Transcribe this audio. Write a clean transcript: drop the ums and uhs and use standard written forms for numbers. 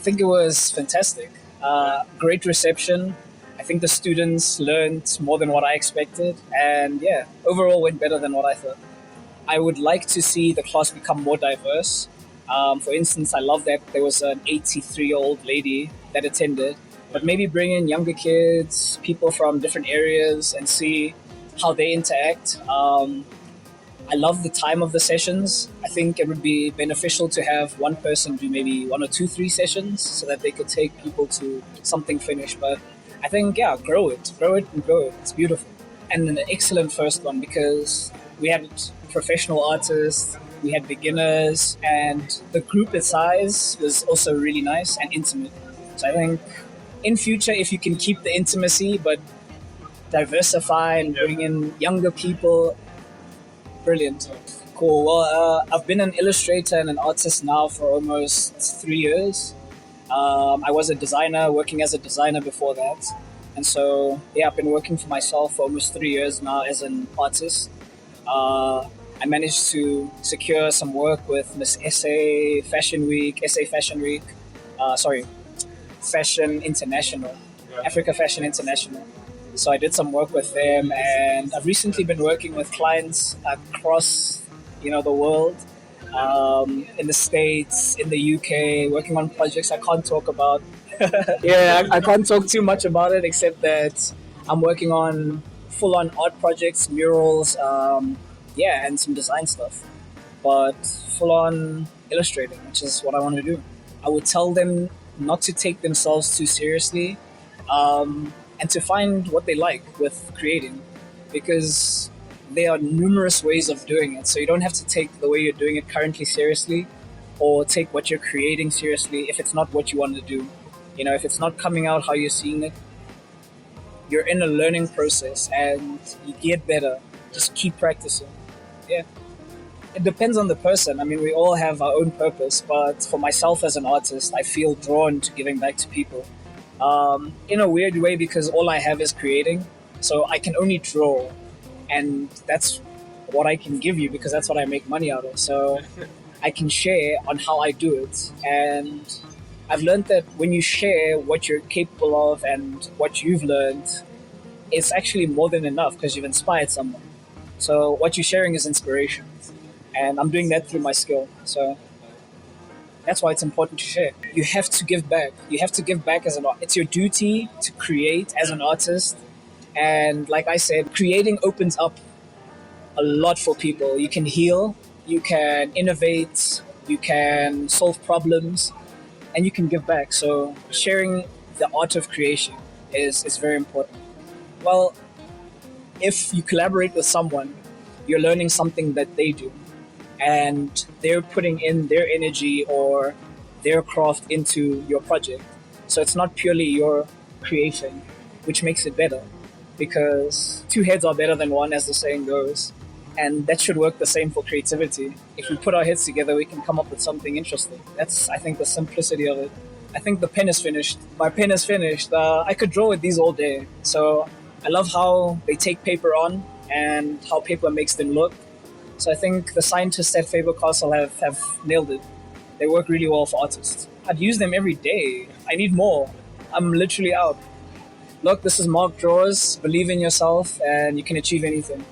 think it was fantastic. Great reception. I think the students learned more than what I expected, and yeah, overall went better than what I thought. I would like to see the class become more diverse. For instance, I love that there was an 83-year-old lady that attended, but maybe bring in younger kids, people from different areas, and see how they interact. I love the time of the sessions. I think it would be beneficial to have one person do maybe one or two, three sessions so that they could take people to something finished. But I think, yeah, grow it, and grow it. It's beautiful. And an excellent first one because we had professional artists, we had beginners, and the group size was also really nice and intimate. So I think in future, if you can keep the intimacy but diversify and bring in younger people, brilliant. Cool. Well, I've been an illustrator and an artist now for almost 3 years. I was a designer, working as a designer before that. And so, yeah, I've been working for myself for almost 3 years now as an artist. I managed to secure some work with Miss Fashion Fashion International, Africa Fashion International. So I did some work with them, and I've recently been working with clients across, the world, in the States, in the UK, working on projects I can't talk about. Yeah, I can't talk too much about it, except that I'm working on full-on art projects, murals, and some design stuff. But full-on illustrating, which is what I want to do. I would tell them not to take themselves too seriously, and to find what they like with creating, because there are numerous ways of doing it. So you don't have to take the way you're doing it currently seriously, or take what you're creating seriously if it's not what you want to do. If it's not coming out how you're seeing it, you're in a learning process and you get better. Just keep practicing. Yeah. It depends on the person. I mean, we all have our own purpose, but for myself as an artist, I feel drawn to giving back to people. In a weird way, because all I have is creating, so I can only draw, and that's what I can give you because that's what I make money out of. So I can share on how I do it, and I've learned that when you share what you're capable of and what you've learned, it's actually more than enough because you've inspired someone. So what you're sharing is inspiration, and I'm doing that through my skill. So that's why it's important to share. You have to give back. You have to give back as an artist. It's your duty to create as an artist. And like I said, creating opens up a lot for people. You can heal, you can innovate, you can solve problems, and you can give back. So sharing the art of creation is very important. Well, if you collaborate with someone, you're learning something that they do, and they're putting in their energy or their craft into your project. So it's not purely your creation, which makes it better, because two heads are better than one, as the saying goes. And that should work the same for creativity. If we put our heads together, we can come up with something interesting. That's, I think, the simplicity of it. I think the pen is finished. My pen is finished. I could draw with these all day. So I love how they take paper on and how paper makes them look. So I think the scientists at Faber-Castell have nailed it. They work really well for artists. I'd use them every day. I need more. I'm literally out. Look, this is Mark Draws. Believe in yourself and you can achieve anything.